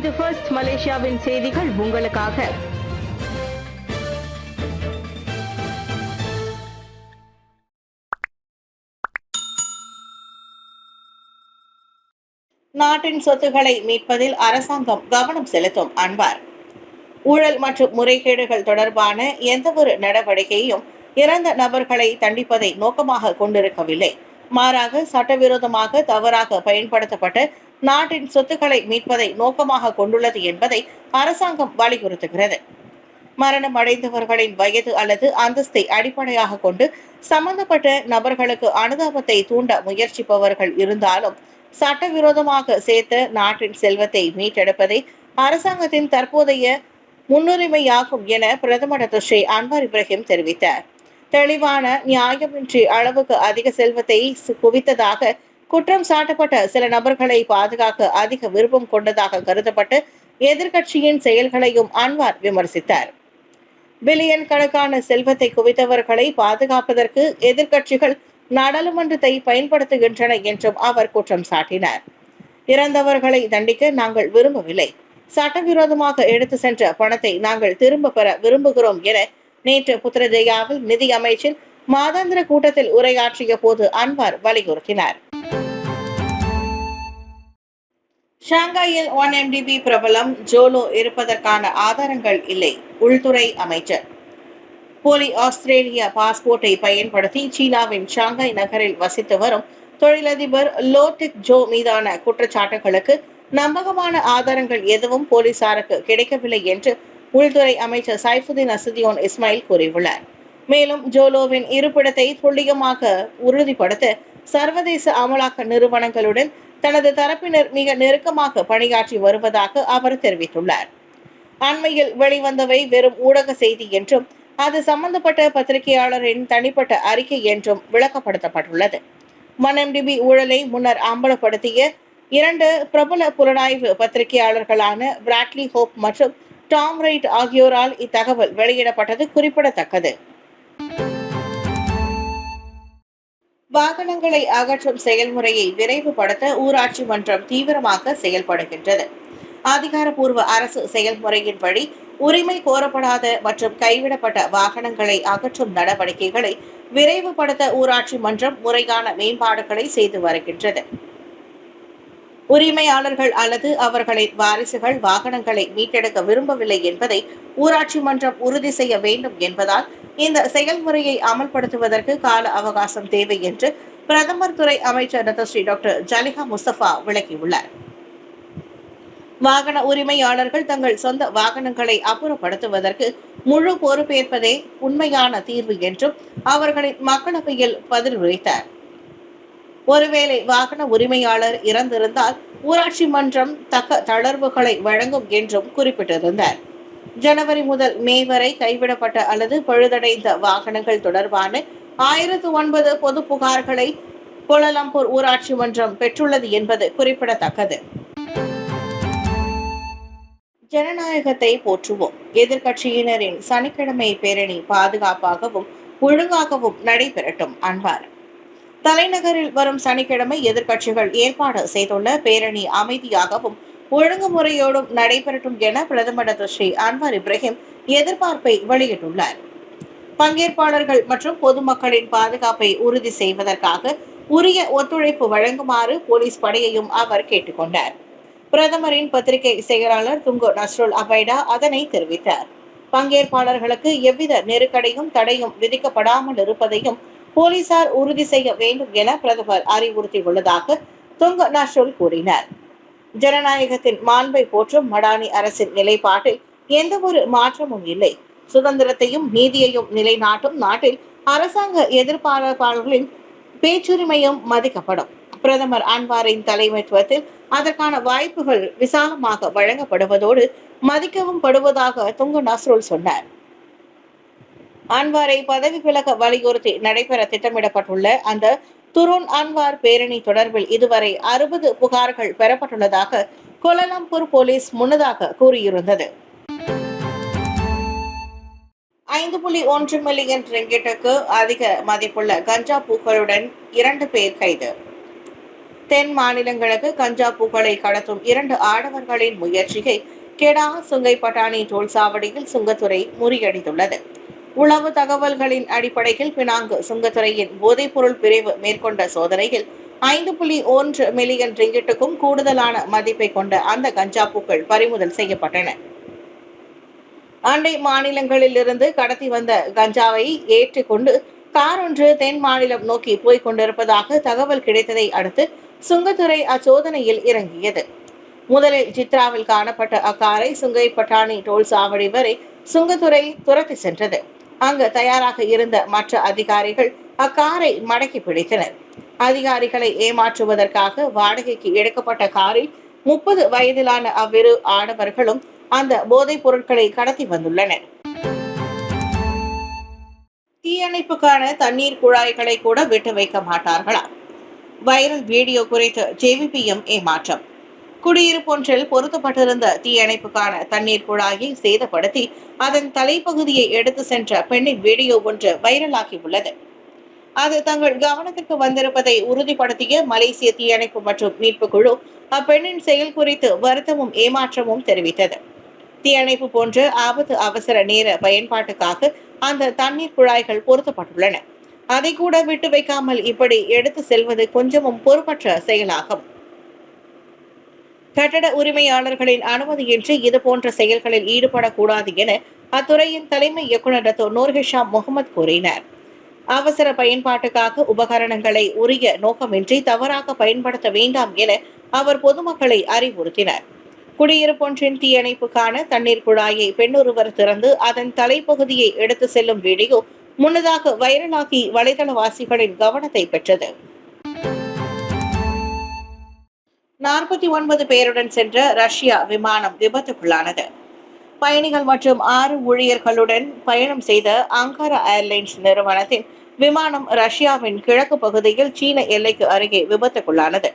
இது ஃபர்ஸ்ட் மலேசியாவின் செய்திகள் உங்களுக்காக. நாட்டின் சொத்துக்களை மீட்பதில் அரசாங்கம் கவனம் செலுத்தும் அன்வார். ஊழல் மற்றும் முறைகேடுகள் தொடர்பான எந்தவொரு நடவடிக்கையும் இறந்த நபர்களை தண்டிப்பதை நோக்கமாக கொண்டிருக்கவில்லை. மாறாக சட்டவிரோதமாக தவறாக பயன்படுத்தப்பட்ட நாட்டின் சொத்துக்களை மீட்பதை நோக்கமாக கொண்டுள்ளது என்பதை அரசாங்கம் வலியுறுத்துகிறது. மரணம் அடைந்தவர்களின் வயது அல்லது அந்தஸ்தை அடிப்படையாக கொண்டு சம்பந்தப்பட்ட நபர்களுக்கு அனுதாபத்தை தூண்ட முயற்சிப்பவர்கள் இருந்தாலும் சட்டவிரோதமாக சேர்த்த நாட்டின் செல்வத்தை மீட்டெடுப்பதை அரசாங்கத்தின் தற்போதைய முன்னுரிமையாகும் என பிரதமர் டாக்டர் அன்வார் இப்ராஹிம் தெரிவித்தார். தெளிவான நியாயமின்றி அளவுக்கு அதிக செல்வத்தை குவித்ததாக குற்றம் சாட்டப்பட்ட சில நபர்களை பாதுகாக்க அதிக விருப்பம் கொண்டதாக கருதப்பட்ட எதிர்க்கட்சியின் செயல்களையும் அன்வார் விமர்சித்தார். பில்லியன் கணக்கான செல்வத்தை குவித்தவர்களை பாதுகாப்பதற்கு எதிர்க்கட்சிகள் நாடாளுமன்றத்தை பயன்படுத்துகின்றன என்றும் அவர் குற்றம் சாட்டினார். இறந்தவர்களை தண்டிக்க நாங்கள் விரும்பவில்லை. சட்டவிரோதமாக எடுத்து சென்ற பணத்தை நாங்கள் திரும்ப பெற விரும்புகிறோம் என நேற்று புத்ரஜயாவில் நிதி அமைச்சின் மாதாந்திர கூட்டத்தில் உரையாற்றிய போது அன்வார் வலியுறுத்தினார். ஷாங்காயில் 1MDB பிரபலம் ஜோலோ இருப்பதற்கான ஆதாரங்கள் இல்லை. உள்துறை அமைச்சர். போலி ஆஸ்திரேலிய பாஸ்போர்ட்டை பயன்படுத்தி சீனாவின் ஷாங்காய் நகரில் வசித்து வரும் தொழிலதிபர் லோடெக் ஜோ மீதான குற்றச்சாட்டுகளுக்கு நம்பகமான ஆதாரங்கள் எதுவும் போலீசாருக்கு கிடைக்கவில்லை என்று உள்துறை அமைச்சர் சைஃபுதீன் அசதியோன் இஸ்மாயில் கூறியுள்ளார். மேலும் ஜோலோவின் இருப்பிடத்தை துல்லியமாக உறுதிப்படுத்த சர்வதேச அமலாக்க நிறுவனங்களுடன் தனது தரப்பினர் மிக நெருக்கமாக பணியாற்றி வருவதாக அவர் தெரிவித்துள்ளார். அண்மையில் வெளிவந்தவை வெறும் ஊடக செய்தி என்றும் அது சம்பந்தப்பட்ட பத்திரிகையாளரின் தனிப்பட்ட அறிக்கை என்றும் விளக்கப்படுத்தப்பட்டுள்ளது. 1MDB ஊழலை முன்னர் அம்பலப்படுத்திய 2 பிரபல புலனாய்வு பத்திரிகையாளர்களான பிராட்லி ஹோப் மற்றும் டாம் ரைட் ஆகியோரால் இத்தகவல் வெளியிடப்பட்டது குறிப்பிடத்தக்கது. வாகனங்களை அகற்றும் செயல்முறையை விரைவுபடுத்த ஊராட்சி மன்றம் தீவிரமாக செயல்படுகின்றது. அதிகாரப்பூர்வ அரசு செயல்முறையின்படி உரிமை கோரப்படாத மற்றும் கைவிடப்பட்ட வாகனங்களை அகற்றும் நடவடிக்கைகளை விரைவுபடுத்த ஊராட்சி மன்றம் முறையான மேம்பாடுகளை செய்து வருகின்றது. உரிமையாளர்கள் அல்லது அவர்களின் வாரிசுகள் வாகனங்களை மீட்டெடுக்க விரும்பவில்லை என்பதை ஊராட்சி மன்றம் உறுதி செய்ய வேண்டும் என்பதால் இந்த செயல்முறையை அமல்படுத்துவதற்கு கால அவகாசம் தேவை என்று பிரதமர் துறை அமைச்சர் டாக்டர் ஜலிஹா முஸ்தபா விளக்கியுள்ளார். வாகன உரிமையாளர்கள் தங்கள் சொந்த வாகனங்களை அப்புறப்படுத்துவதற்கு முழு பொறுப்பேற்பதே உண்மையான தீர்வு என்றும் அவர்களின் மக்களவையில் பதிலுரைத்தார். ஒருவேளை வாகன உரிமையாளர் இறந்திருந்தால் ஊராட்சி மன்றம் தக்க தளர்வுகளை வழங்கும் என்றும் குறிப்பிட்டிருந்தார். ஜனவரி முதல் மே வரை கைவிடப்பட்ட அல்லது பழுதடைந்த வாகனங்கள் தொடர்பான 1009 பொது புகார்களை கோலாலம்பூர் ஊராட்சி மன்றம் பெற்றுள்ளது என்பது குறிப்பிடத்தக்கது. ஜனநாயகத்தை போற்றுவோம். எதிர்க்கட்சியினரின் சனிக்கிழமை பேரணி பாதுகாப்பாகவும் ஒழுங்காகவும் நடைபெறட்டும். அன்வார். தலைநகரில் வரும் சனிக்கிழமை எதிர்க்கட்சிகள் ஏற்பாடு செய்துள்ள பேரணி அமைதியாகவும் ஒழுங்குமுறையோடும் நடைபெறட்டும் என பிரதமர் டாக்டர் அன்வார் இப்ராஹிம் எதிர்பார்ப்பை வெளியிட்டுள்ளார். பங்கேற்பாளர்கள் மற்றும் பொதுமக்களின் பாதுகாப்பை உறுதி செய்வதற்காக உரிய ஒத்துழைப்பு வழங்குமாறு போலீஸ் படையையும் அவர் கேட்டுக்கொண்டார். பிரதமரின் பத்திரிகை செயலாளர் துங்கு நஸ்ருல் அபைடா அதனை தெரிவித்தார். பங்கேற்பாளர்களுக்கு எவ்வித நெருக்கடியும் தடையும் விதிக்கப்படாமல் இருப்பதையும் போலீசார் உறுதி செய்ய வேண்டும் என பிரதமர் அறிவுறுத்தியுள்ளதாக துங்கு நஸ்ருல் கூறினார். ஜனநாயகத்தின் மாண்பை போற்றும் மடானி அரசின் நிலைப்பாட்டில் எந்த ஒரு மாற்றமும் இல்லை. சுதந்திரத்தையும் நீதியையும் நிலைநாட்டும் நாட்டில் அரசாங்க எதிர்பார்ப்பாளர்களின் பேச்சுரிமையும் மதிக்கப்படும். பிரதமர் அன்வாரின் தலைமைத்துவத்தில் அதற்கான வாய்ப்புகள் விசாலமாக வழங்கப்படுவதோடு மதிக்கவும் படுவதாக துங்கு நஸ்ருல் சொன்னார். அன்வாரை பதவி விலக வலியுறுத்தி நடைபெற திட்டமிடப்பட்டுள்ள அந்த துருன் அன்வார் பேரணி தொடர்பில் இதுவரை 60 புகார்கள் பெறப்பட்டுள்ளதாக கோலாலம்பூர் போலீஸ் முன்னதாக கூறியிருந்தது. 5.1 மில்லியன் ரிங்கிட்டுக்கு அதிக மதிப்புள்ள கஞ்சா பூக்களுடன் 2 பேர் கைது. தென் மாநிலங்களுக்கு கஞ்சா பூக்களை கடத்தும் 2 ஆடவர்களின் முயற்சியை கெடா சுங்கை பட்டாணி டோல் சாவடியில் சுங்கத்துறை முறியடித்துள்ளது. உளவு தகவல்களின் அடிப்படையில் பினாங்கு சுங்கத்துறையின் போதைப்பொருள் பிரிவு மேற்கொண்ட சோதனையில் 5.1 மில்லியன் ரிங்கிட்டுக்கும் கூடுதலான மதிப்பை கொண்ட அந்த கஞ்சா பூக்கள் பறிமுதல் செய்யப்பட்டன. அண்டை மாநிலங்களில் இருந்து கடத்தி வந்த கஞ்சாவை ஏற்றிக்கொண்டு கார் ஒன்று தென் மாநிலம் நோக்கி போய்க் கொண்டிருப்பதாக தகவல் கிடைத்ததை அடுத்து சுங்கத்துறை அச்சோதனையில் இறங்கியது. முதலில் சித்ராவில் காணப்பட்ட அக்காரை சுங்கை பட்டாணி டோல் சாவடி வரை சுங்கத்துறை துரத்தி சென்றது. அங்கு தயாராக இருந்த மற்ற அதிகாரிகள் அக்காரை மடக்கி பிடித்தனர். அதிகாரிகளை ஏமாற்றுவதற்காக வாடகைக்கு எடுக்கப்பட்ட காரில் 30 வயதிலான அவ்விரு ஆடவர்களும் அந்த போதைப் பொருட்களை கடத்தி வந்துள்ளனர். தீயணைப்புக்கான தண்ணீர் குழாய்களை கூட விட்டு வைக்க மாட்டார்களா? வைரல் வீடியோ குறித்து ஜேவிபிஎம் ஏமாற்றம். குடியிருப்பொன்றில் பொருத்தப்பட்டிருந்த தீயணைப்புக்கான தண்ணீர் குழாயை சேதப்படுத்தி அதன் தலைப்பகுதியை எடுத்து சென்ற பெண்ணின் வீடியோ ஒன்று வைரலாகி உள்ளது. அது தங்கள் கவனத்திற்கு வந்திருப்பதை உறுதிப்படுத்திய மலேசிய தீயணைப்பு மற்றும் மீட்பு குழு அப்பெண்ணின் செயல் குறித்து வருத்தமும் ஏமாற்றமும் தெரிவித்தது. தீயணைப்பு போன்ற ஆபத்து அவசர நேர பயன்பாட்டுக்காக அந்த தண்ணீர் குழாய்கள் பொருத்தப்பட்டுள்ளன. அதை கூட விட்டு வைக்காமல் இப்படி எடுத்து செல்வது கொஞ்சமும் பொறுப்பற்ற செயலாகும். கட்டட உரிமையாளர்களின் அனுமதியின்றி இதுபோன்ற செயல்களில் ஈடுபடக்கூடாது என அத்துறையின் தலைமை இயக்குநர் டாக்டர் நூர் ஹிஷாம் முகமது கூறினார். அவசர பயன்பாட்டுக்காக உபகரணங்களை உரிய நோக்கமின்றி தவறாக பயன்படுத்த வேண்டாம் என அவர் பொதுமக்களை அறிவுறுத்தினார். குடியிருப்பொன்றின் தீயணைப்புக்கான தண்ணீர் குழாயை பெண்ணொருவர் திறந்து அதன் தலைப்பகுதியை எடுத்து செல்லும் வீடியோ முன்னதாக வைரலாகி வலைதளவாசிகளின் கவனத்தை பெற்றது. 49 பேருடன் சென்ற ரஷ்யா விமானம் விபத்துக்குள்ளானது. பயணிகள் மற்றும் 6 ஊழியர்களுடன் பயணம் செய்த அங்காரா ஏர்லைன்ஸ் நிறுவனத்தின் விமானம் ரஷ்யாவின் கிழக்கு பகுதியில் சீன எல்லைக்கு அருகே விபத்துக்குள்ளானது.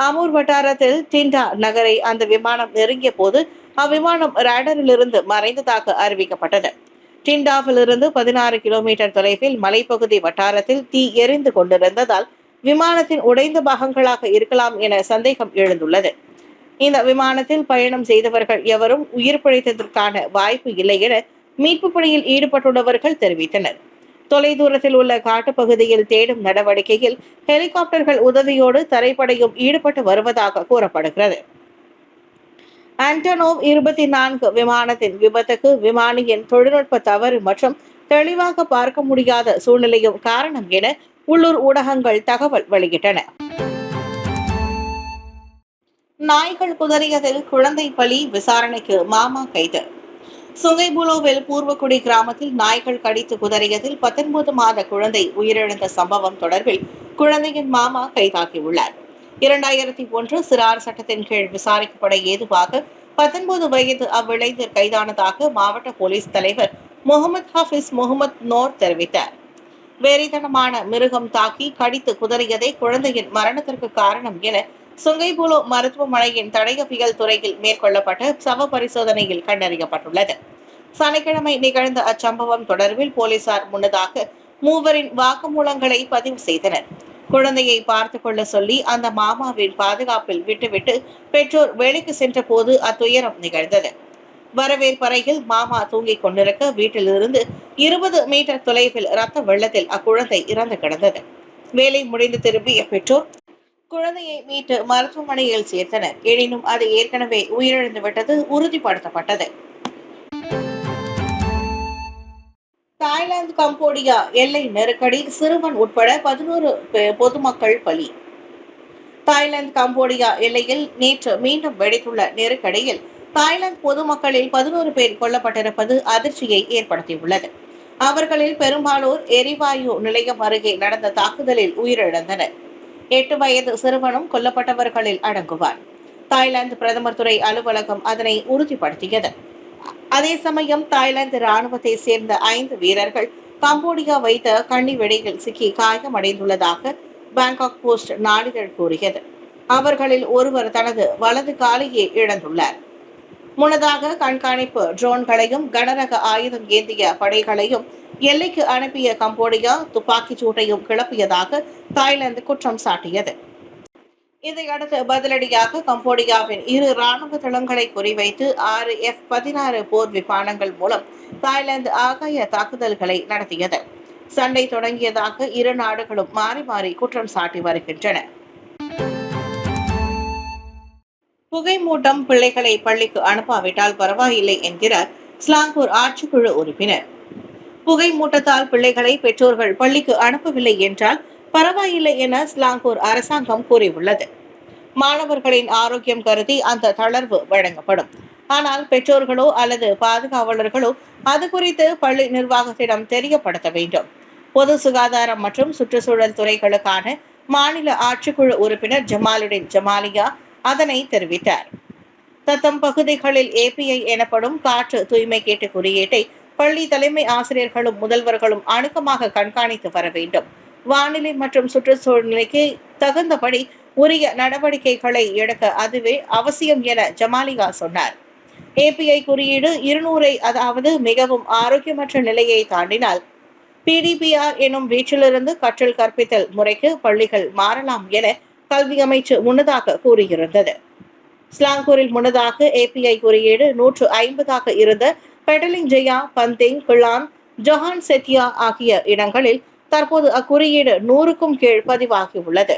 அமூர் வட்டாரத்தில் டிண்டா நகரை அந்த விமானம் நெருங்கிய போது அவ்விமானம் ரேடரிலிருந்து மறைந்ததாக அறிவிக்கப்பட்டது. டிண்டாவிலிருந்து 16 கிலோமீட்டர் தொலைவில் மலைப்பகுதி வட்டாரத்தில் தீ எரிந்து கொண்டிருந்ததால் விமானத்தின் உடைந்த பாகங்களாக இருக்கலாம் என சந்தேகம் எழுந்துள்ளது. இந்த விமானத்தில் பயணம் செய்தவர்கள் எவரும் உயிர் பிழைத்ததற்கான வாய்ப்பு இல்லை என மீட்பு பணியில் ஈடுபட்டுள்ளவர்கள் தெரிவித்தனர். தொலைதூரத்தில் உள்ள காட்டுப்பகுதியில் தேடும் நடவடிக்கையில் ஹெலிகாப்டர்கள் உதவியோடு தரைப்படையும் ஈடுபட்டு வருவதாக கூறப்படுகிறது. ஆண்டனோவ் 24 விமானத்தின் விபத்துக்கு விமானியின் தொழில்நுட்ப தவறு மற்றும் தெளிவாக பார்க்க முடியாத சூழ்நிலையும் காரணம் என உள்ளூர் ஊடகங்கள் தகவல் வெளியிட்டன. நாய்கள் குதறியதில் குழந்தை பலி, விசாரணைக்கு மாமா கைது. சுங்கைபுலோவில் பூர்வக்குடி கிராமத்தில் நாய்கள் கடித்து குதறியதில் 19 மாத குழந்தை உயிரிழந்த சம்பவம் தொடர்பில் குழந்தையின் மாமா கைதாகியுள்ளார். 2001 சிறார் சட்டத்தின் கீழ் விசாரிக்கப்பட ஏதுவாக 19 வயது அவ்விளைஞர் கைதானதாக மாவட்ட போலீஸ் தலைவர் முகமது ஹாஃபிஸ் முகமது நோர் தெரிவித்தார். வெறித்தனமான மிருகம் தாக்கி கடித்து குதறியதே குழந்தையின் மரணத்திற்கு காரணம் என சுங்கைபுலோ மருத்துவமனையின் தடயவியல் துறையில் மேற்கொள்ளப்பட்ட சவ பரிசோதனையில் கண்டறியப்பட்டுள்ளது. சனிக்கிழமை நிகழ்ந்த அச்சம்பவம் தொடர்பில் போலீசார் முன்னதாக 3 வாக்குமூலங்களை பதிவு செய்தனர். குழந்தையை பார்த்து கொள்ள சொல்லி அந்த மாமாவின் பாதுகாப்பில் விட்டுவிட்டு பெற்றோர் வேலைக்கு சென்ற போது அத்துயரம் நிகழ்ந்தது. வரவேற்பறையில் மாமா தூங்கிக் கொண்டிருக்க வீட்டிலிருந்து 20 மீட்டர் தொலைவில் இரத்த வெள்ளத்தில் அக்குழந்தை இறந்து கிடந்தது. வேலை முடிந்து திரும்பிய பெற்றோர் குழந்தையை மீட்டு மருத்துவமனையில் சேர்த்தனர். எனினும் அது ஏற்கனவே உயிரிழந்து விட்டது உறுதிப்படுத்தப்பட்டது. தாய்லாந்து கம்போடியா எல்லை நெருக்கடி, சிறுவன் உட்பட 11 பொதுமக்கள் பலி. தாய்லாந்து கம்போடியா எல்லையில் நேற்று மீண்டும் வெடித்துள்ள நெருக்கடியில் தாய்லாந்து பொதுமக்களில் 11 பேர் கொல்லப்பட்டிருப்பது அதிர்ச்சியை ஏற்படுத்தியுள்ளது. அவர்களில் பெரும்பாலோர் எரிவாயு நிலையம் அருகே நடந்த தாக்குதலில் உயிரிழந்தனர். 8 வயது சிறுவனும் கொல்லப்பட்டவர்களில் அடங்குவார். தாய்லாந்து பிரதமர் துறை அலுவலகம் அதனை உறுதிப்படுத்தியது. அதே சமயம் தாய்லாந்து ராணுவத்தை சேர்ந்த 5 வீரர்கள் கம்போடியா வைத்த கண்ணி வெடியில் சிக்கி காயமடைந்துள்ளதாக பாங்காக் போஸ்ட் நாளிதழ் கூறியது. அவர்களில் ஒருவர் தனது வலது காலையே இழந்துள்ளார். முன்னதாக கண்காணிப்பு ட்ரோன்களையும் கனரக ஆயுதம் ஏந்திய படைகளையும் எல்லைக்கு அனுப்பிய கம்போடியா துப்பாக்கிச் சூட்டையும் கிளப்பியதாக தாய்லாந்து குற்றம் சாட்டியது. இதையடுத்து பதிலடியாக கம்போடியாவின் 2 ராணுவ தளங்களை குறிவைத்து 6 F-16 போர் விமானங்கள் மூலம் தாய்லாந்து ஆகாய தாக்குதல்களை நடத்தியது. சண்டை தொடங்கியதாக இரு நாடுகளும் மாறி மாறி குற்றம் சாட்டி வருகின்றன. புகைமூட்டம் பிள்ளைகளை பள்ளிக்கு அனுப்பாவிட்டால் பரவாயில்லை என்கிறார் ஸ்லாங்கூர் ஆட்சிக்குழு உறுப்பினர். புகைமூட்டத்தால் பிள்ளைகளை பெற்றோர்கள் பள்ளிக்கு அனுப்பவில்லை என்றால் பரவாயில்லை என ஸ்லாங்கூர் அரசாங்கம் கூறியுள்ளது. மாணவர்களின் ஆரோக்கியம் கருதி அந்த தளர்வு வழங்கப்படும். ஆனால் பெற்றோர்களோ அல்லது பாதுகாவலர்களோ அது குறித்து பள்ளி நிர்வாகத்திடம் தெரியப்படுத்த வேண்டும். பொது சுகாதாரம் மற்றும் சுற்றுச்சூழல் துறைகளுக்கான மாநில ஆட்சிக்குழு உறுப்பினர் ஜமாலுடன் ஜமாலியா அதனை தெரிவித்தார். தத்தம் பகுதிகளில் API எனப்படும் காற்று தூய்மை கேட்டு குறியீட்டை பள்ளி தலைமை ஆசிரியர்களும் முதல்வர்களும் அணுக்கமாக கண்காணித்து வர வேண்டும். வானிலை மற்றும் சுற்றுச்சூழ்நிலைக்கு தகுந்தபடி உரிய நடவடிக்கைகளை எடுக்க அதுவே அவசியம் என ஜமாலியா சொன்னார். API குறியீடு 200 அதாவது மிகவும் ஆரோக்கியமற்ற நிலையை தாண்டினால் PDPR எனும் வீட்டிலிருந்து கற்றல் கற்பித்தல் முறைக்கு பள்ளிகள் மாறலாம் என கல்வி அமைச்சு முன்னதாக கூறியிருந்தது. ஸ்லாங்கூரில் முன்னதாக API குறியீடு 150 இருந்த Petaling Jaya, Banting, Klang, Johan Setia ஆகிய இடங்களில் தற்போது அக்குறியீடு 100க்கும் கீழ் பதிவாகியுள்ளது.